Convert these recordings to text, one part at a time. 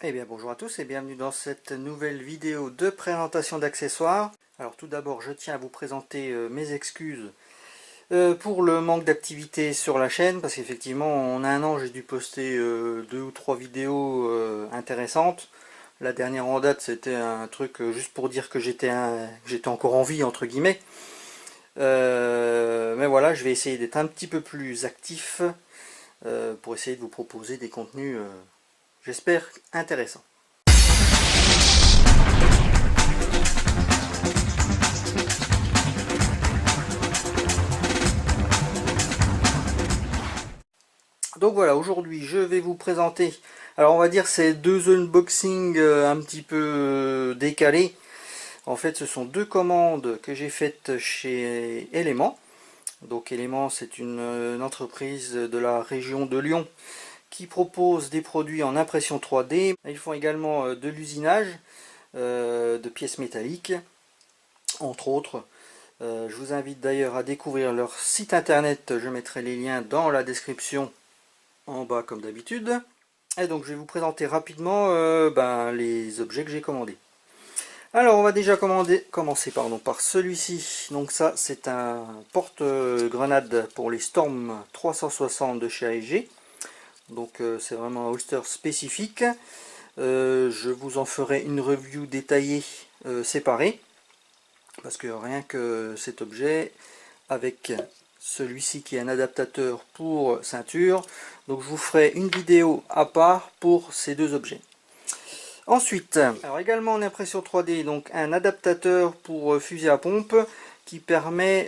Eh bien bonjour à tous et bienvenue dans cette nouvelle vidéo de présentation d'accessoires. Alors tout d'abord je tiens à vous présenter mes excuses pour le manque d'activité sur la chaîne, parce qu'effectivement en un an j'ai dû poster 2 ou 3 vidéos intéressantes. La dernière en date c'était un truc juste pour dire que j'étais encore en vie entre guillemets. Mais voilà, je vais essayer d'être un petit peu plus actif pour essayer de vous proposer des contenus j'espère intéressants. Donc voilà, aujourd'hui je vais vous présenter, alors on va dire ces 2 unboxings un petit peu décalés. En fait ce sont 2 commandes que j'ai faites chez Element. Donc Element c'est une entreprise de la région de Lyon qui propose des produits en impression 3D. Ils font également de l'usinage de pièces métalliques, entre autres. Je vous invite d'ailleurs à découvrir leur site internet, je mettrai les liens dans la description en bas comme d'habitude. Et donc je vais vous présenter rapidement les objets que j'ai commandés. Alors on va déjà commencer par celui-ci. Donc ça c'est un porte-grenade pour les Storm 360 de chez AEG. Donc c'est vraiment un holster spécifique. Je vous en ferai une review détaillée séparée. Parce que rien que cet objet avec celui-ci qui est un adaptateur pour ceinture, donc je vous ferai une vidéo à part pour ces 2 objets. Ensuite, alors également en impression 3D, donc un adaptateur pour fusil à pompe qui permet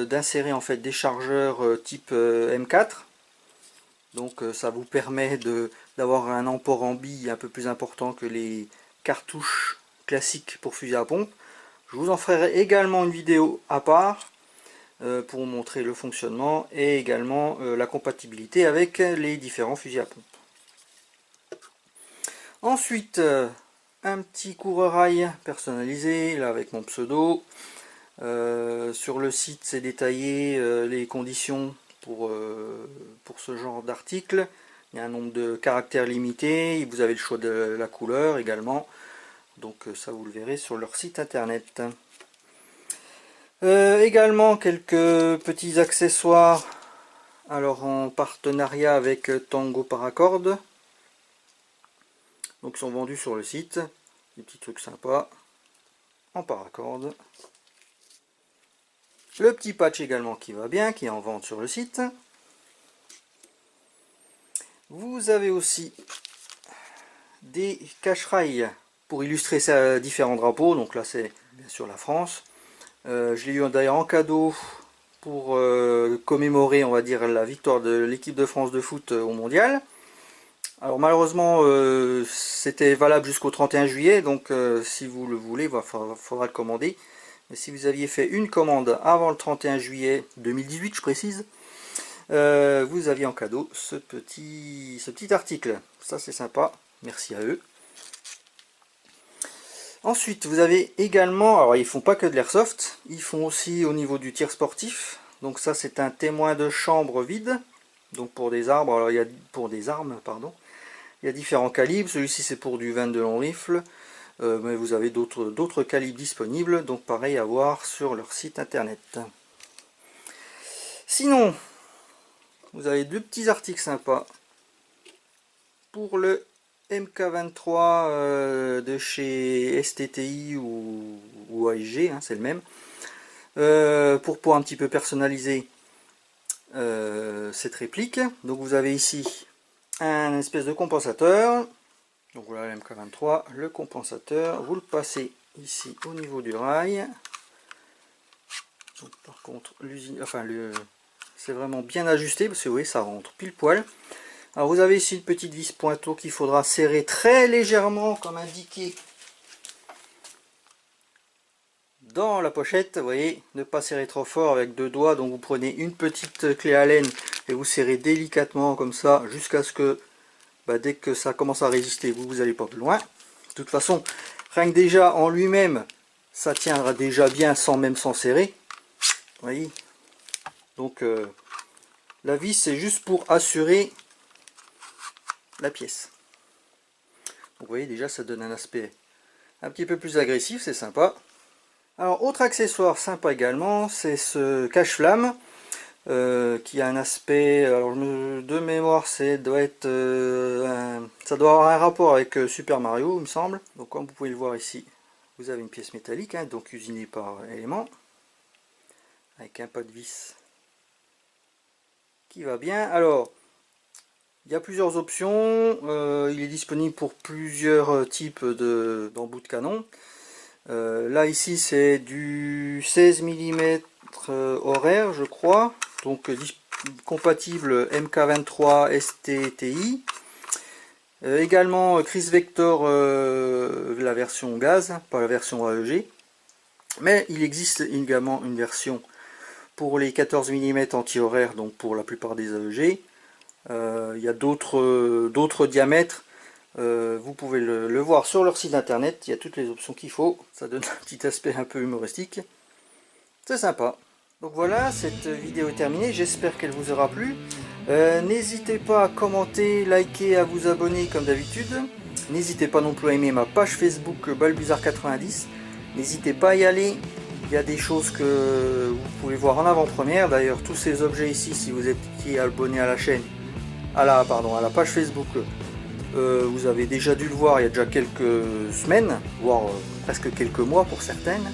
d'insérer en fait des chargeurs type M4. Donc ça vous permet d'avoir un emport en bille un peu plus important que les cartouches classiques pour fusil à pompe. Je vous en ferai également une vidéo à part pour vous montrer le fonctionnement et également la compatibilité avec les différents fusils à pompe. Ensuite, un petit couvre-rail personnalisé là avec mon pseudo. Sur le site, c'est détaillé les conditions pour ce genre d'article. Il y a un nombre de caractères limité. Vous avez le choix de la couleur également. Donc ça vous le verrez sur leur site internet. Également quelques petits accessoires, alors en partenariat avec Tango Paracord. Donc ils sont vendus sur le site, des petits trucs sympas en paracord. Le petit patch également qui va bien, qui est en vente sur le site. Vous avez aussi des cache-rails pour illustrer ces différents drapeaux. Donc là c'est bien sûr la France. Je l'ai eu d'ailleurs en cadeau pour commémorer, on va dire, la victoire de l'équipe de France de foot au mondial. Alors malheureusement c'était valable jusqu'au 31 juillet, donc si vous le voulez, il faudra le commander. Mais si vous aviez fait une commande avant le 31 juillet 2018, je précise, vous aviez en cadeau ce petit article. Ça c'est sympa, merci à eux. Ensuite, vous avez également, alors ils font pas que de l'airsoft, ils font aussi au niveau du tir sportif. Donc ça c'est un témoin de chambre vide, donc pour des arbres, alors il y a pour des armes, pardon. Il y a différents calibres, celui-ci c'est pour du 22 long rifle, mais vous avez d'autres calibres disponibles, donc pareil à voir sur leur site internet. Sinon, vous avez 2 petits articles sympas pour le MK23 de chez STTI ou AEG, hein, c'est le même. Pour pouvoir un petit peu personnaliser cette réplique. Donc vous avez ici un espèce de compensateur. Donc voilà le MK23, le compensateur. Vous le passez ici au niveau du rail. Donc, par contre, c'est vraiment bien ajusté parce que oui, ça rentre pile poil. Alors vous avez ici une petite vis pointeau qu'il faudra serrer très légèrement comme indiqué dans la pochette. Vous voyez, ne pas serrer trop fort avec 2 doigts. Donc vous prenez une petite clé Allen et vous serrez délicatement comme ça jusqu'à ce que dès que ça commence à résister, vous n'allez pas plus loin. De toute façon, rien que déjà en lui-même, ça tiendra déjà bien sans serrer. Vous voyez. Donc la vis c'est juste pour assurer la pièce. Vous voyez déjà ça donne un aspect un petit peu plus agressif, c'est sympa. Alors autre accessoire sympa également, c'est ce cache-flamme qui a un aspect, alors de mémoire ça doit avoir un rapport avec Super Mario il me semble. Donc comme vous pouvez le voir ici, vous avez une pièce métallique, hein, donc usinée par élément, avec un pas de vis qui va bien. Alors il y a plusieurs options, il est disponible pour plusieurs types d'embouts de canon. Là ici c'est du 16 mm horaire je crois, donc compatible MK23 STTI. Également Chris Vector, la version gaz, pas la version AEG. Mais il existe également une version pour les 14 mm anti-horaire, donc pour la plupart des AEG. Il y a d'autres diamètres. Vous pouvez le voir sur leur site internet, il y a toutes les options qu'il faut, ça donne un petit aspect un peu humoristique, c'est sympa. Donc voilà, cette vidéo est terminée, j'espère qu'elle vous aura plu. N'hésitez pas à commenter, liker, à vous abonner comme d'habitude. N'hésitez pas non plus à aimer ma page Facebook Balbuzard90. N'hésitez pas à y aller, il y a des choses que vous pouvez voir en avant-première. D'ailleurs tous ces objets ici, si vous étiez abonné à la chaîne, à la page Facebook, vous avez déjà dû le voir il y a déjà quelques semaines, voire presque quelques mois pour certaines.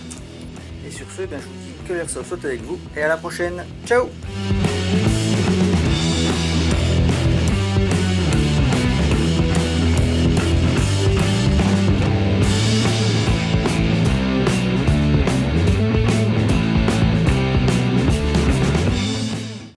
Et sur ce, je vous dis que l'airsoft soit avec vous et à la prochaine. Ciao!